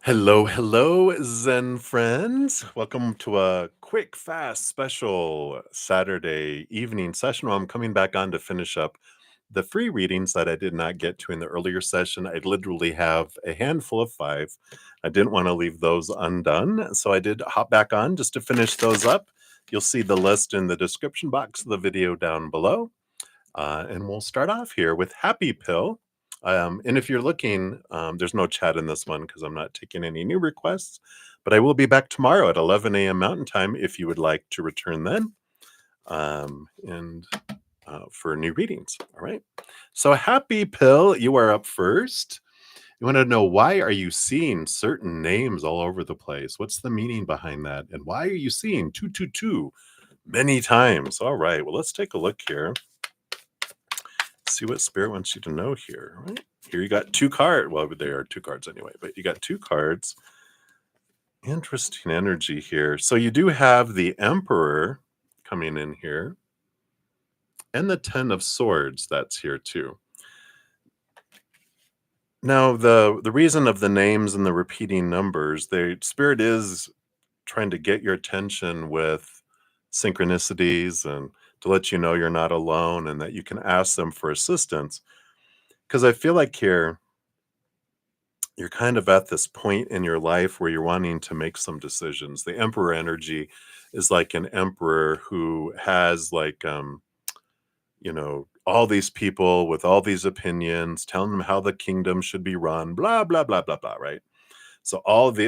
Hello, hello, Zen friends. Welcome to a quick, fast, special Saturday evening session where I'm coming back on to finish up the free readings that I did not get to in the earlier session. I literally have a handful of 5. I didn't want to leave those undone, so I did hop back on just to finish those up. You'll see the list in the description box of the video down below. And we'll start off here with Happy Pill. And if you're looking, there's no chat in this one because I'm not taking any new requests, but I will be back tomorrow at 11 a.m. Mountain Time if you would like to return then and for new readings. All right. So Happy Pill, you are up first. You want to know, why are you seeing certain names all over the place? What's the meaning behind that? And why are you seeing 222 many times? All right. Well, let's take a look here. See what Spirit wants you to know here. Right here, you got 2 cards. Well, they are 2 cards anyway, but you got 2 cards. Interesting energy here. So you do have the Emperor coming in here, and the 10 of Swords that's here too. Now, the reason of the names and the repeating numbers, Spirit is trying to get your attention with synchronicities and to let you know you're not alone and that you can ask them for assistance. Because I feel like here, you're kind of at this point in your life where you're wanting to make some decisions. The Emperor energy is like an emperor who has all these people with all these opinions, telling them how the kingdom should be run, blah, blah, blah, blah, blah, right? So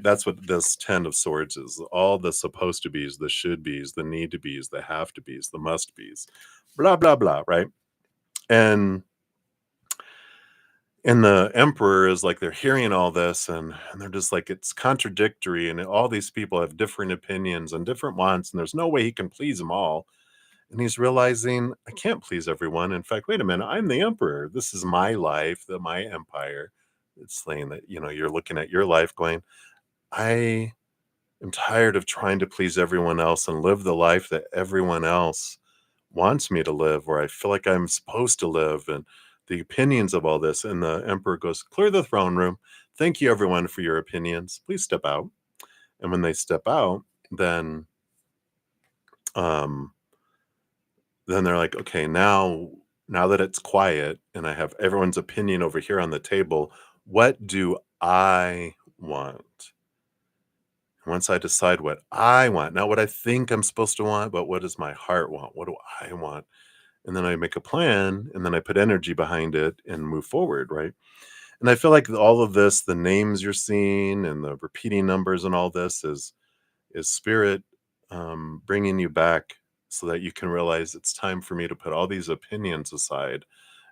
that's what this 10 of Swords is. All the supposed to be's, the should be's, the need to be's, the have to be's, the must be's, blah, blah, blah, right? And the emperor is like, they're hearing all this and they're just like, it's contradictory. And all these people have different opinions and different wants, and there's no way he can please them all. And he's realizing, I can't please everyone. In fact, wait a minute, I'm the emperor. This is my life, my empire. It's saying that, you're looking at your life going, I am tired of trying to please everyone else and live the life that everyone else wants me to live, where I feel like I'm supposed to live, and the opinions of all this. And the emperor goes, clear the throne room. Thank you, everyone, for your opinions. Please step out. And when they step out, then they're like, okay, now that it's quiet and I have everyone's opinion over here on the table, what do I want? Once I decide what I want, not what I think I'm supposed to want, but what does my heart want? What do I want? And then I make a plan, and then I put energy behind it and move forward, right? And I feel like all of this, the names you're seeing and the repeating numbers and all this is Spirit bringing you back so that you can realize it's time for me to put all these opinions aside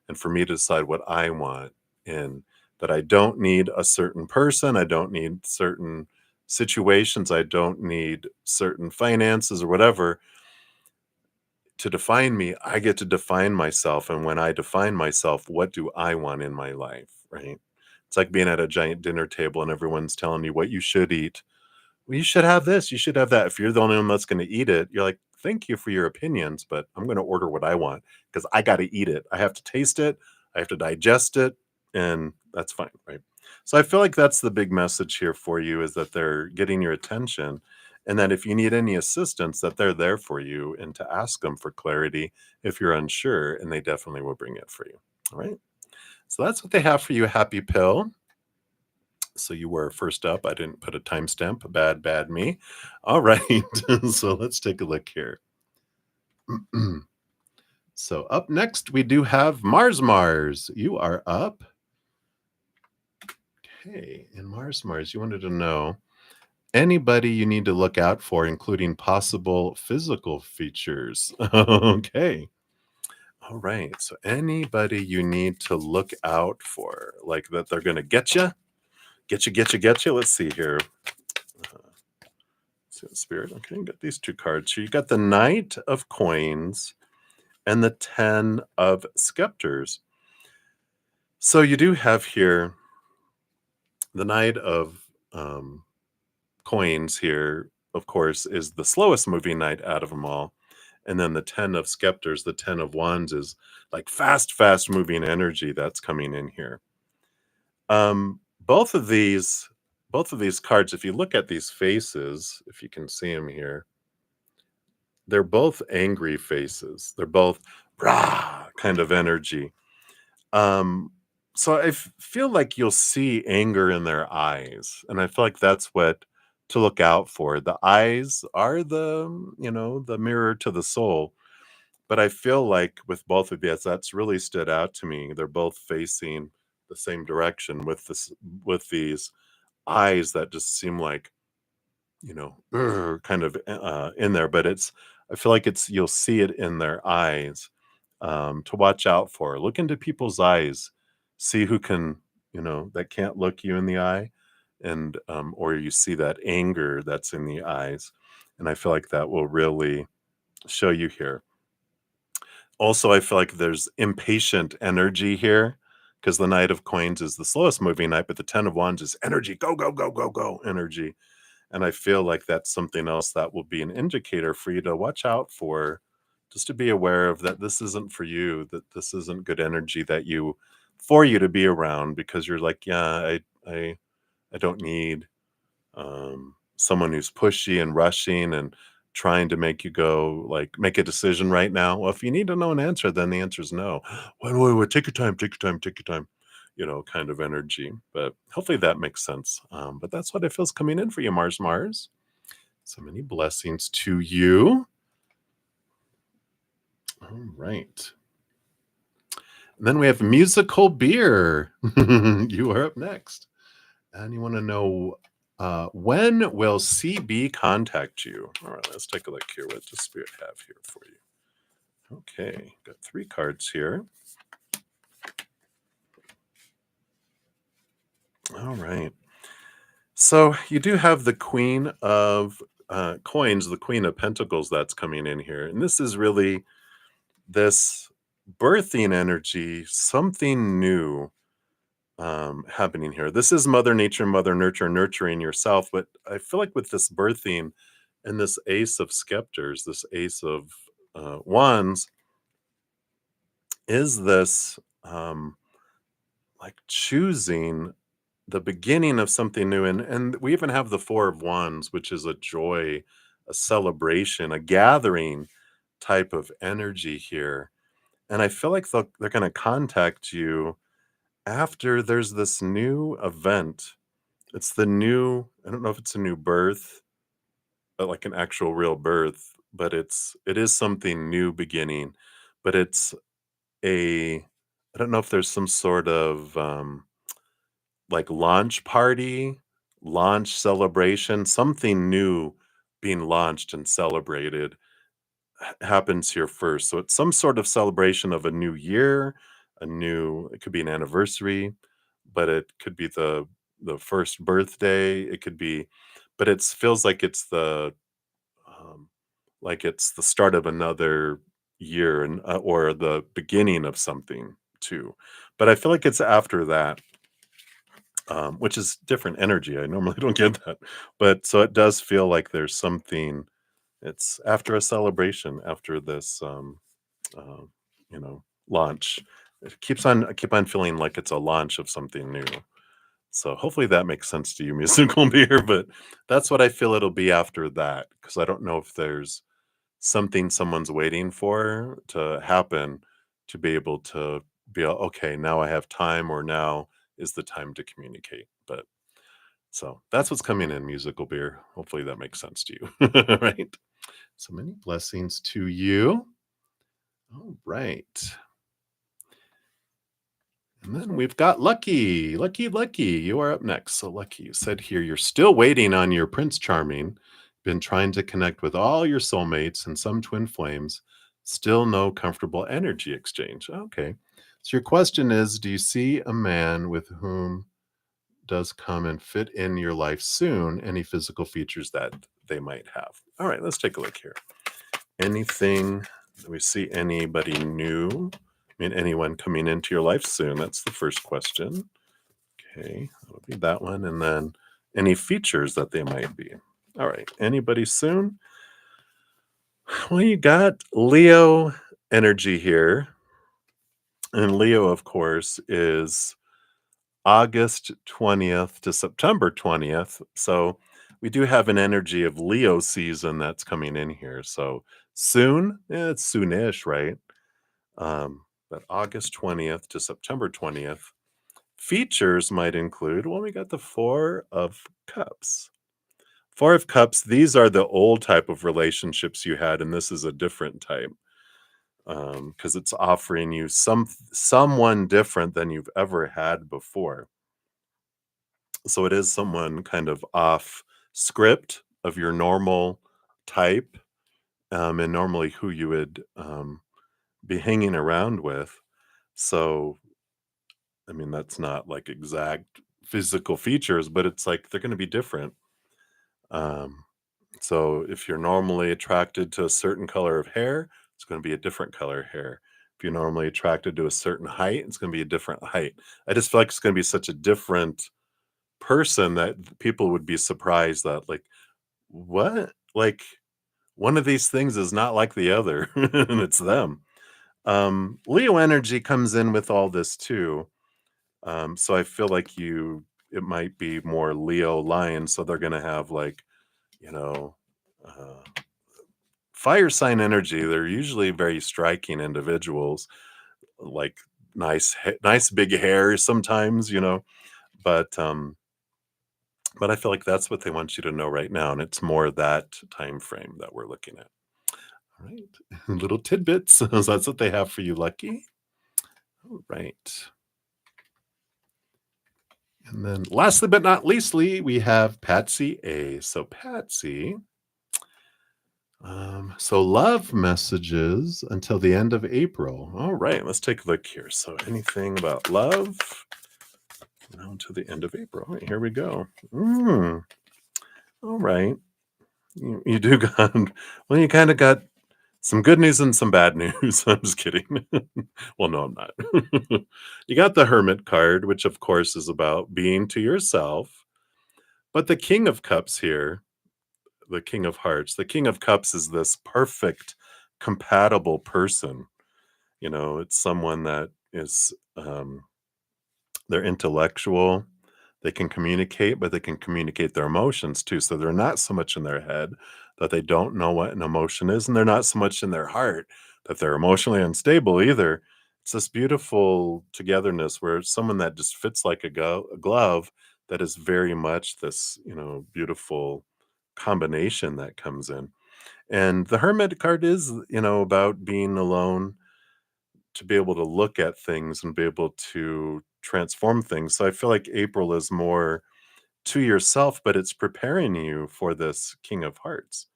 and for me to decide what I want, and that I don't need a certain person. I don't need certain situations. I don't need certain finances or whatever to define me. I get to define myself. And when I define myself, what do I want in my life, right? It's like being at a giant dinner table and everyone's telling you what you should eat. Well, you should have this, you should have that. If you're the only one that's going to eat it, you're like, thank you for your opinions, but I'm going to order what I want because I got to eat it. I have to taste it. I have to digest it. And that's fine, right? So I feel like that's the big message here for you, is that they're getting your attention, and that if you need any assistance, that they're there for you, and to ask them for clarity if you're unsure, and they definitely will bring it for you. All right. So that's what they have for you, Happy Pill. So you were first up. I didn't put a timestamp. Bad me. All right. So let's take a look here. So up next, we do have Mars. You are up. Okay. And Mars, you wanted to know anybody you need to look out for, including possible physical features. Okay. All right. So anybody you need to look out for, like that they're going to get you. Let's see here. Spirit. Okay, you got these 2 cards. So you got the Knight of Coins and the 10 of Scepters. So you do have here the Knight of Coins here, of course, is the slowest moving knight out of them all. And then the 10 of Scepters, the 10 of Wands, is like fast moving energy that's coming in here. Both of these both of these cards, if you look at these faces, if you can see them here, they're both angry faces. They're both rah kind of energy. Um, so feel like you'll see anger in their eyes, and I feel like that's what to look out for. The eyes are the mirror to the soul, but I feel like with both of these, that's really stood out to me. They're both facing the same direction with these eyes that just seem like, kind of in there, but I feel like you'll see it in their eyes, to watch out for. Look into people's eyes, see who can, that can't look you in the eye, and or you see that anger that's in the eyes, and I feel like that will really show you here. Also, I feel like there's impatient energy here because the Knight of Coins is the slowest moving knight, but the Ten of Wands is energy, go, go, go, go, go, energy. And I feel like that's something else that will be an indicator for you to watch out for, just to be aware of that this isn't for you, that this isn't good energy for you to be around because you're like, yeah, I don't need someone who's pushy and rushing and trying to make you go like make a decision right now. Well, if you need to know an answer, then the answer is no. Wait, wait, wait, take your time, take your time, take your time. Kind of energy. But hopefully that makes sense. But that's what it feels coming in for you, Mars. So many blessings to you. All right. And then we have musical beer. You are up next. And you want to know when will CB contact you? All right, let's take a look here. What does Spirit have here for you? Okay, got 3 cards here. All right. So you do have the Queen of Coins, the Queen of Pentacles that's coming in here. And this is really this birthing energy, something new happening here. This is Mother Nature, Mother Nurture, nurturing yourself. But I feel like with this birthing and this Ace of Scepters, this Ace of Wands, is this like choosing the beginning of something new. And we even have the Four of Wands, which is a joy, a celebration, a gathering type of energy here. And I feel like they're going to contact you after there's this new event. It's I don't know if it's a new birth, but like an actual real birth, but it is something new beginning, but it's I don't know if there's some sort of like launch party, launch celebration, something new being launched and celebrated happens here first. So it's some sort of celebration of a new year, it could be an anniversary, but it could be the first birthday. It could be, but it feels um, like it's the start of another year and or the beginning of something too. But I feel like it's after that, which is different energy. I normally don't get that, but so it does feel like there's something. It's after a celebration, after this, uh, launch. I keep on feeling like it's a launch of something new. So hopefully that makes sense to you, musical beer. But that's what I feel it'll be after that, because I don't know if there's something someone's waiting for to happen to be able to okay, now I have time, or now is the time to communicate. But so that's what's coming in, musical beer. Hopefully that makes sense to you. Right. So many blessings to you. All right. And then we've got Lucky. Lucky, Lucky. You are up next. So, Lucky, you said here you're still waiting on your Prince Charming, been trying to connect with all your soulmates and some twin flames, still no comfortable energy exchange. Okay. So, your question is, do you see a man with whom does come and fit in your life soon? Any physical features that they might have? All right, let's take a look here. Anything, do we see anybody new? I mean, anyone coming into your life soon? That's the first question. Okay, that'll be that one. And then any features that they might be. All right, anybody soon? Well, you got Leo energy here. And Leo, of course, is August 20th to September 20th. So we do have an energy of Leo season that's coming in here. So soon, it's soonish, right? But August 20th to September 20th. Features might include, well, we got the Four of Cups. Four of Cups, these are the old type of relationships you had, and this is a different type because it's offering you someone different than you've ever had before. So it is someone kind of off script of your normal type, and normally who you would be hanging around with. So, I mean, that's not like exact physical features, but it's like they're going to be different. Um, so if you're normally attracted to a certain color of hair, it's going to be a different color hair. If you're normally attracted to a certain height, it's going to be a different height. I just feel like it's going to be such a different person that people would be surprised that, like, what? Like, one of these things is not like the other, and it's them. Leo energy comes in with all this too. So I feel like it might be more Leo lion. So they're going to have like, you know, uh, fire sign energy. They're usually very striking individuals, like nice big hair sometimes, but I feel like that's what they want you to know right now, and it's more that time frame that we're looking at. All right. Little tidbits. So that's what they have for you, Lucky. All right. And then lastly but not leastly, we have Patsy A. So Patsy, so love messages until the end of April. All right, let's take a look here. So anything about love now until the end of April. All right, here we go. All right. You do got, well, you kind of got some good news and some bad news. I'm just kidding. Well, no, I'm not. You got the Hermit card, which of course is about being to yourself. But the King of Cups here, the King of Hearts, the King of Cups is this perfect, compatible person. It's someone that is, they're intellectual. They can communicate, but they can communicate their emotions too. So they're not so much in their head that they don't know what an emotion is, and they're not so much in their heart that they're emotionally unstable either. It's this beautiful togetherness where it's someone that just fits like a glove that is very much this, beautiful combination that comes in. And the Hermit card is, about being alone to be able to look at things and be able to transform things. So I feel like April is more to yourself, but it's preparing you for this King of Hearts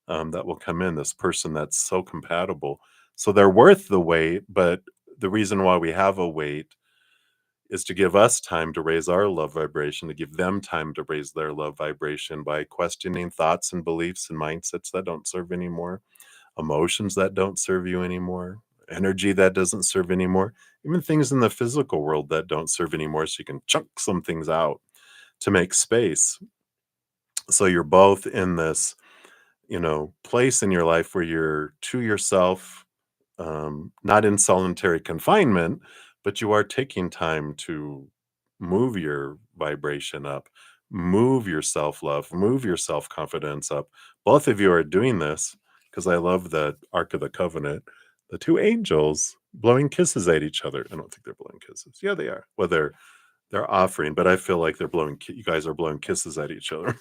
that will come in, this person that's so compatible. So they're worth the wait, but the reason why we have a wait is to give us time to raise our love vibration, to give them time to raise their love vibration by questioning thoughts and beliefs and mindsets that don't serve anymore, emotions that don't serve you anymore, energy that doesn't serve anymore, even things in the physical world that don't serve anymore. So you can chunk some things out to make space. So you're both in this, place in your life where you're to yourself, not in solitary confinement, but you are taking time to move your vibration up, move your self love, move your self confidence up. Both of you are doing this because I love the Ark of the Covenant, the two angels blowing kisses at each other. I don't think they're blowing kisses. Yeah, they are. Well, they're offering, but I feel like you guys are blowing kisses at each other.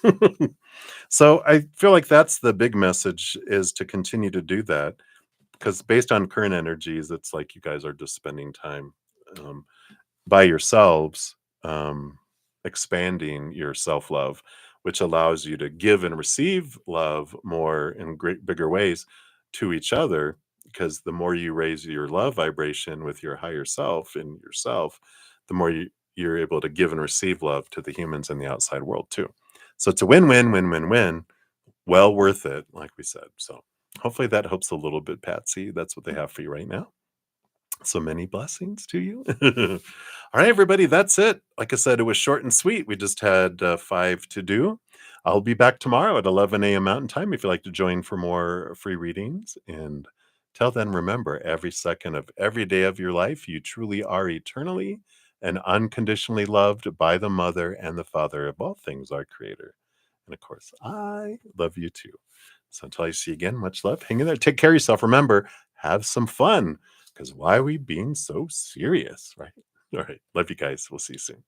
So I feel like that's the big message, is to continue to do that, because based on current energies, it's like you guys are just spending time um, by yourselves, expanding your self love, which allows you to give and receive love more in bigger ways to each other. Because the more you raise your love vibration with your higher self and yourself, the more you're able to give and receive love to the humans in the outside world too. So it's a win win, win, win, win. Well worth it, like we said. So hopefully that helps a little bit, Patsy. That's what they have for you right now. So many blessings to you. All right, everybody, that's it. Like I said, it was short and sweet. We just had 5 to do. I'll be back tomorrow at 11 a.m. Mountain Time if you'd like to join for more free readings. And till then, remember, every second of every day of your life, you truly are eternally and unconditionally loved by the mother and the father of all things, our creator. And of course, I love you too. So until I see you again, much love. Hang in there. Take care of yourself. Remember, have some fun. Because why are we being so serious, right? All right. Love you guys. We'll see you soon.